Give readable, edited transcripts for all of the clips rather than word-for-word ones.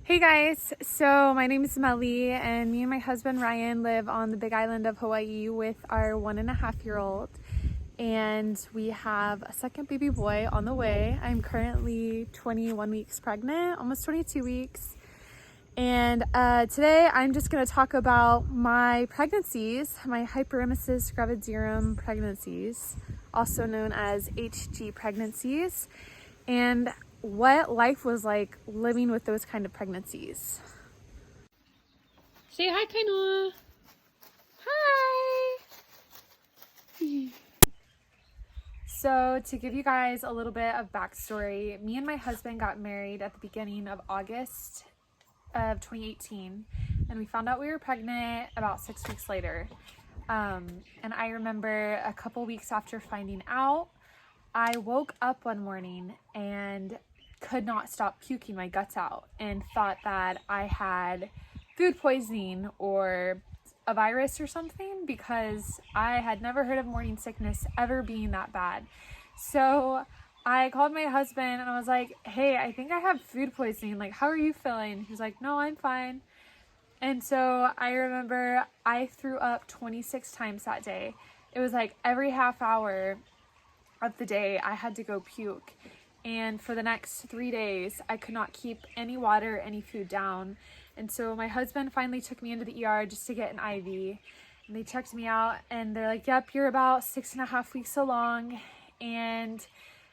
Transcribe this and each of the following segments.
Hey guys, so my name is Melly and me and my husband Ryan live on the big island of Hawaii with our 1.5-year-old, and we have a second baby boy on the way. I'm currently 21 weeks pregnant, almost 22 weeks. And today I'm just going to talk about my pregnancies, my hyperemesis gravidarum pregnancies, also known as HG pregnancies, and what life was like living with those kind of pregnancies. Say hi, Kainoa. Hi. So to give you guys a little bit of backstory, me and my husband got married at the beginning of August of 2018, and we found out we were pregnant about 6 weeks later. And I remember a couple weeks after finding out, I woke up one morning and could not stop puking my guts out and thought that I had food poisoning or a virus or something, because I had never heard of morning sickness ever being that bad. So I called my husband and I was like, hey, I think I have food poisoning. Like, how are you feeling? He was like, no, I'm fine. And so I remember I threw up 26 times that day. It was like every half hour of the day I had to go puke, and for the next 3 days I could not keep any water, any food down. And so my husband finally took me into the ER just to get an IV, and they checked me out and they're like, yep, you're about 6.5 weeks along, and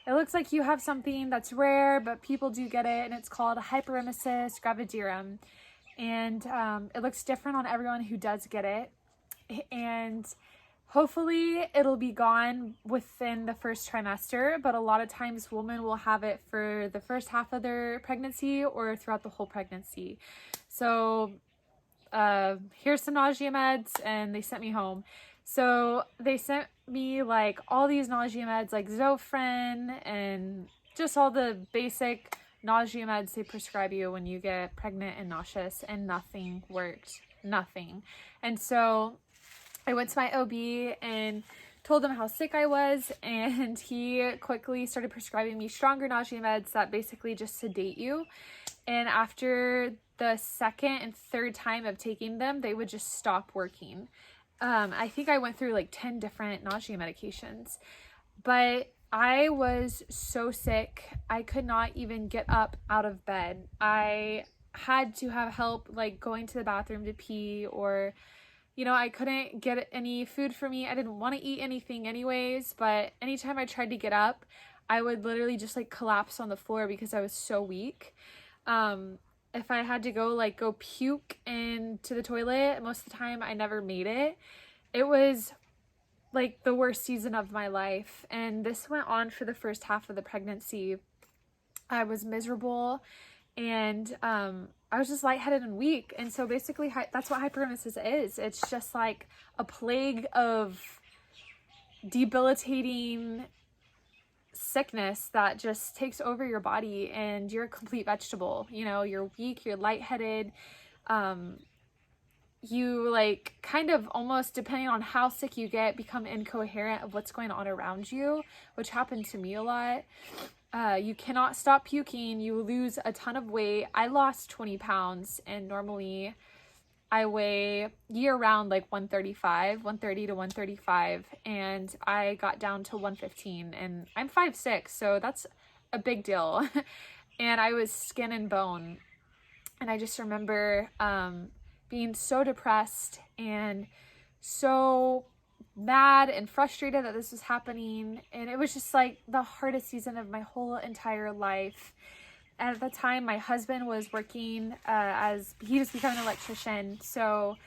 it looks like you have something that's rare, but people do get it, and it's called hyperemesis gravidarum, and it looks different on everyone who does get it, and hopefully it'll be gone within the first trimester, but a lot of times women will have it for the first half of their pregnancy or throughout the whole pregnancy. So here's some nausea meds, and they sent me home. So they sent me like all these nausea meds like Zofran and just all the basic nausea meds they prescribe you when you get pregnant and nauseous, and nothing worked. Nothing. And so I went to my OB and told him how sick I was, and he quickly started prescribing me stronger nausea meds that basically just sedate you. And after the second and third time of taking them, they would just stop working. I think I went through like 10 different nausea medications, but I was so sick, I could not even get up out of bed. I had to have help like going to the bathroom to pee, or I couldn't get any food for me. I didn't want to eat anything anyways, but anytime I tried to get up, I would literally just like collapse on the floor because I was so weak. If I had to go puke into the toilet, most of the time I never made it. It was like the worst season of my life, and this went on for the first half of the pregnancy. I was miserable, and I was just lightheaded and weak. And so basically that's what hyperemesis is. It's just like a plague of debilitating sickness that just takes over your body, and you're a complete vegetable. You're weak, you're lightheaded, you like kind of almost, depending on how sick you get, become incoherent of what's going on around you, which happened to me a lot. You cannot stop puking. You lose a ton of weight. I lost 20 pounds, and normally I weigh year round like 130 to 135, and I got down to 115, and I'm 5'6", so that's a big deal. And I was skin and bone, and I just remember being so depressed and so mad and frustrated that this was happening, and it was just like the hardest season of my whole entire life. At the time, my husband was working as he was becoming an electrician, so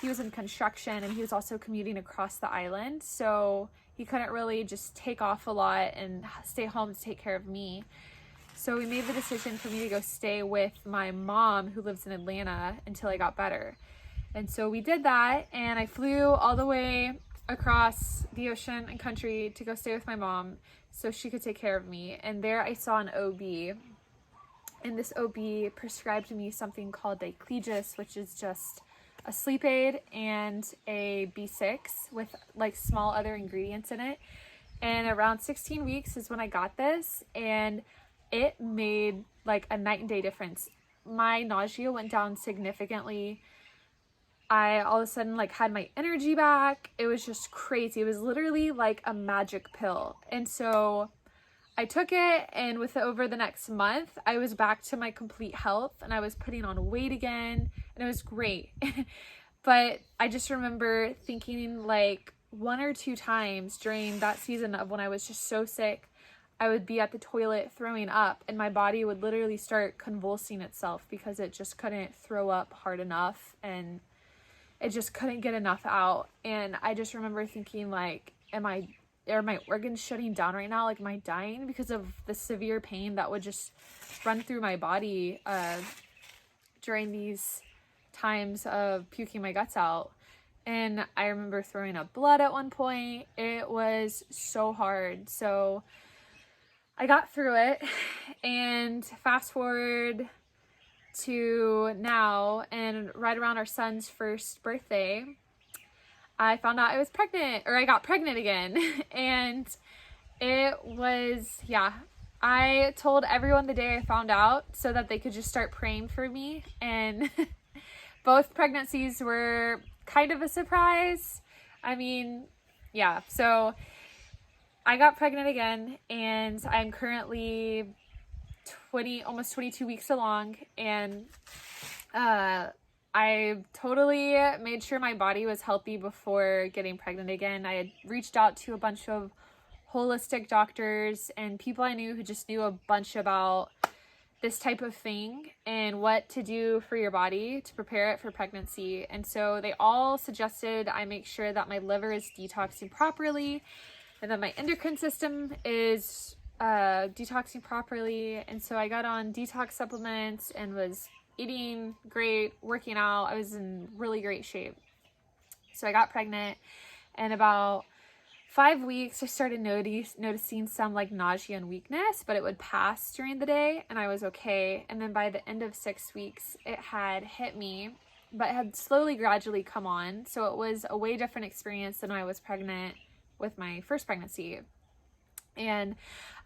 he was in construction, and he was also commuting across the island, so he couldn't really just take off a lot and stay home to take care of me. So we made the decision for me to go stay with my mom, who lives in Atlanta, until I got better. And so we did that, and I flew all the way across the ocean and country to go stay with my mom so she could take care of me. And there I saw an OB, and this OB prescribed me something called Diclegis, which is just a sleep aid and a B6 with like small other ingredients in it. And around 16 weeks is when I got this, and it made like a night and day difference. my nausea went down significantly. I all of a sudden like had my energy back. It was just crazy. It was literally like a magic pill. And so I took it, and over the next month, I was back to my complete health, and I was putting on weight again, and it was great. But I just remember thinking like one or two times during that season of when I was just so sick, I would be at the toilet throwing up, and my body would literally start convulsing itself because it just couldn't throw up hard enough, and it just couldn't get enough out. And I just remember thinking like, are my organs shutting down right now? Like, am I dying because of the severe pain that would just run through my body during these times of puking my guts out? And I remember throwing up blood at one point. It was so hard. So I got through it, and fast forward to now, and right around our son's first birthday, I found out I was pregnant, or I got pregnant again. And it was, I told everyone the day I found out so that they could just start praying for me. And both pregnancies were kind of a surprise. I mean, so I got pregnant again, and I'm currently almost 22 weeks along, and I totally made sure my body was healthy before getting pregnant again. I had reached out to a bunch of holistic doctors and people I knew who just knew a bunch about this type of thing and what to do for your body to prepare it for pregnancy. And so they all suggested I make sure that my liver is detoxing properly, and that my endocrine system is detoxing properly. And so I got on detox supplements and was eating great, working out. I was in really great shape. So I got pregnant, and about 5 weeks I started noticing some like nausea and weakness, but it would pass during the day and I was okay. And then by the end of 6 weeks it had hit me, but had slowly gradually come on. So it was a way different experience than when I was pregnant with my first pregnancy. And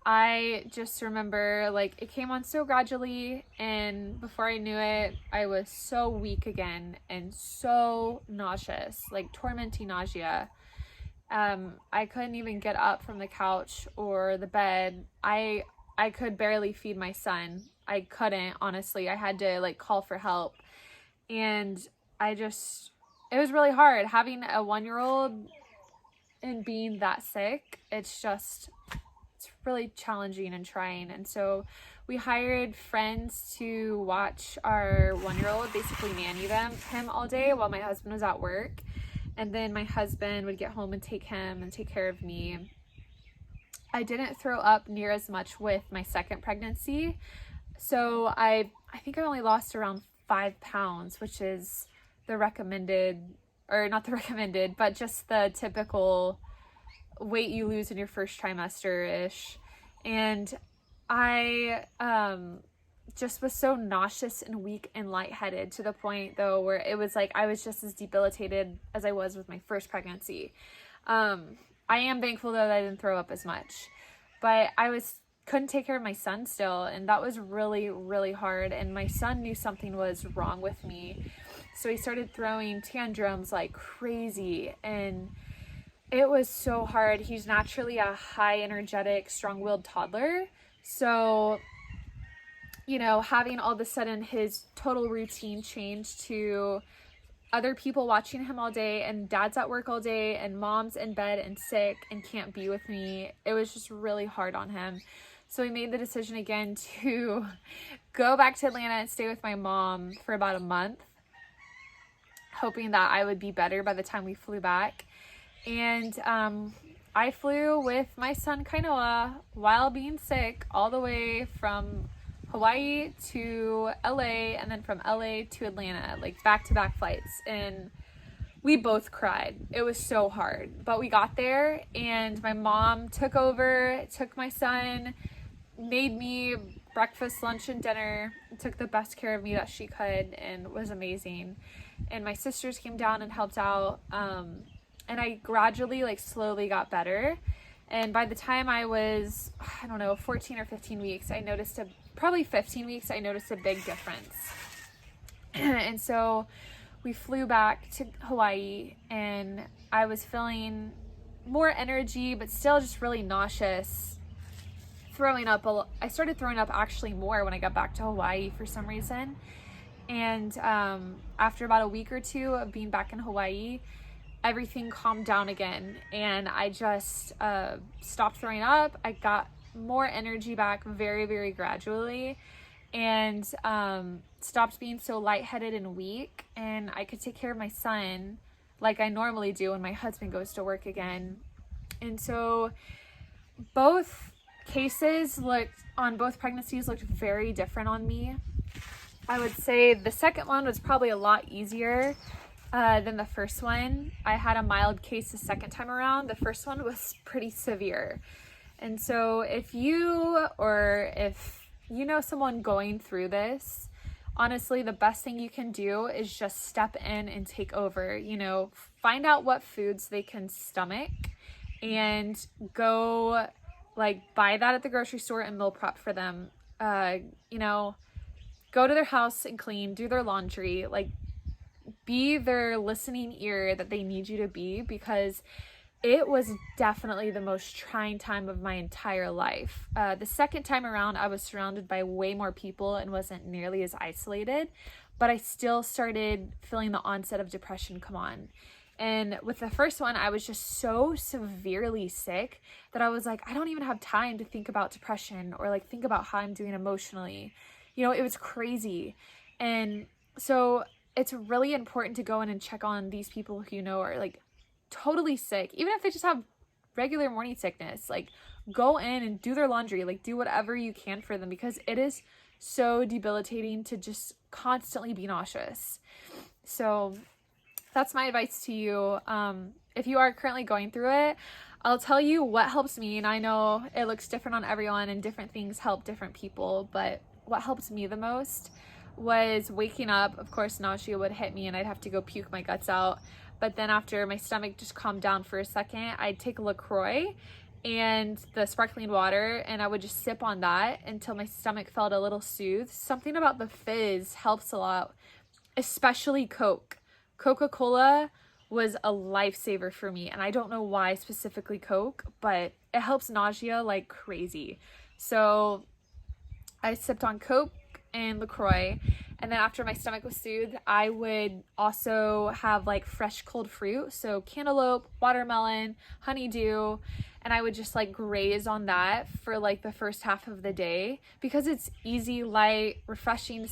I just remember like it came on so gradually, and before I knew it, I was so weak again and so nauseous, like tormenting nausea. I couldn't even get up from the couch or the bed. I could barely feed my son. I couldn't, honestly. I had to like call for help. And it was really hard having a 1-year-old and being that sick. It's really challenging and trying. And so we hired friends to watch our 1-year-old, basically nanny him all day while my husband was at work. And then my husband would get home and take him and take care of me. I didn't throw up near as much with my second pregnancy. So I think I only lost around 5 pounds, which is the recommended, or not the recommended, but just the typical weight you lose in your first trimester-ish. And I just was so nauseous and weak and lightheaded, to the point though where it was like I was just as debilitated as I was with my first pregnancy. I am thankful though that I didn't throw up as much, but couldn't take care of my son still, and that was really, really hard. And my son knew something was wrong with me, so he started throwing tantrums like crazy, and it was so hard. He's naturally a high energetic, strong-willed toddler, so having all of a sudden his total routine change to other people watching him all day, and dad's at work all day, and mom's in bed and sick and can't be with me. It was just really hard on him. So we made the decision again to go back to Atlanta and stay with my mom for about a month, hoping that I would be better by the time we flew back. And I flew with my son Kainoa while being sick all the way from Hawaii to LA, and then from LA to Atlanta, like back-to-back flights. And we both cried. It was so hard, but we got there, and my mom took my son, made me breakfast, lunch, and dinner, took the best care of me that she could, and was amazing. And my sisters came down and helped out, and I gradually, slowly got better. And by the time I was, 14 or 15 weeks, I noticed a probably 15 weeks, I noticed a big difference. And so we flew back to Hawaii, and I was feeling more energy, but still just really nauseous, throwing up. I started throwing up actually more when I got back to Hawaii for some reason. And after about a week or two of being back in Hawaii, everything calmed down again, and I just stopped throwing up. I got more energy back very, very gradually, and stopped being so lightheaded and weak, and I could take care of my son like I normally do when my husband goes to work again. And so both cases on both pregnancies looked very different on me. I would say the second one was probably a lot easier than the first one. I had a mild case the second time around. The first one was pretty severe. And so if you know someone going through this, honestly, the best thing you can do is just step in and take over. You know, find out what foods they can stomach and go buy that at the grocery store and meal prep for them. You know, go to their house and clean, do their laundry, be their listening ear that they need you to be, because it was definitely the most trying time of my entire life. The second time around, I was surrounded by way more people and wasn't nearly as isolated, but I still started feeling the onset of depression come on. And with the first one, I was just so severely sick that I was like, I don't even have time to think about depression or think about how I'm doing emotionally. You know, it was crazy. And so it's really important to go in and check on these people who you know are totally sick, even if they just have regular morning sickness. Go in and do their laundry, do whatever you can for them, because it is so debilitating to just constantly be nauseous. So that's my advice to you. If you are currently going through it, I'll tell you what helps me, and I know it looks different on everyone and different things help different people, but what helped me the most was waking up. Of course, nausea would hit me and I'd have to go puke my guts out. But then after my stomach just calmed down for a second, I'd take a LaCroix and the sparkling water, and I would just sip on that until my stomach felt a little soothed. Something about the fizz helps a lot, especially Coke. Coca-Cola was a lifesaver for me, and I don't know why specifically Coke, but it helps nausea like crazy. So I sipped on Coke and LaCroix, and then after my stomach was soothed, I would also have fresh cold fruit, so cantaloupe, watermelon, honeydew, and I would just graze on that for the first half of the day, because it's easy, light, refreshing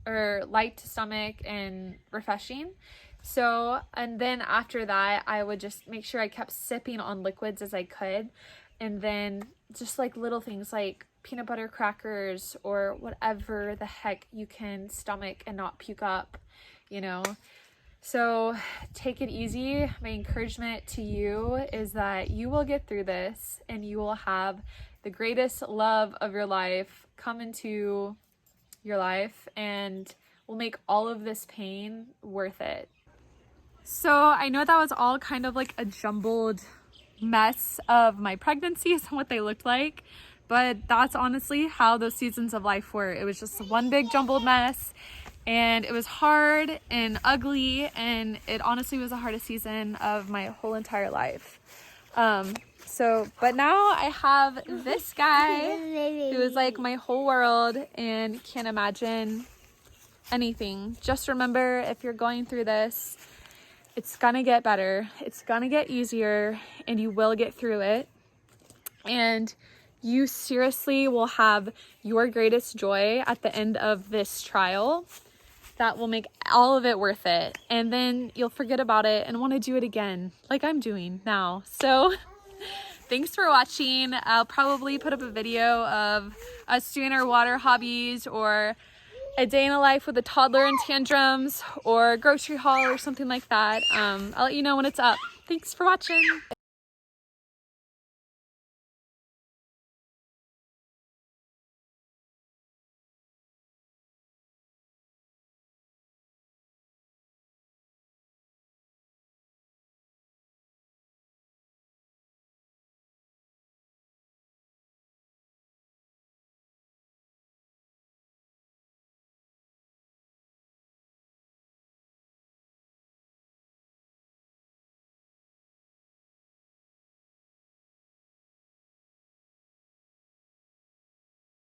light to stomach and refreshing. So, and then after that, I would just make sure I kept sipping on liquids as I could, and then just little things like peanut butter crackers or whatever the heck you can stomach and not puke up, you know. So take it easy. My encouragement to you is that you will get through this, and you will have the greatest love of your life come into your life, and will make all of this pain worth it. So I know that was all kind of a jumbled mess of my pregnancies and what they looked like, but that's honestly how those seasons of life were. It was just one big jumbled mess, and it was hard and ugly, and it honestly was the hardest season of my whole entire life. But now I have this guy who is my whole world and can't imagine anything. Just remember, if you're going through this, it's gonna get better, it's gonna get easier, and you will get through it. And you seriously will have your greatest joy at the end of this trial that will make all of it worth it. And then you'll forget about it and want to do it again, like I'm doing now. So thanks for watching. I'll probably put up a video of us doing our water hobbies, or a day in a life with a toddler and tantrums, or grocery haul or something like that. I'll let you know when it's up. Thanks for watching.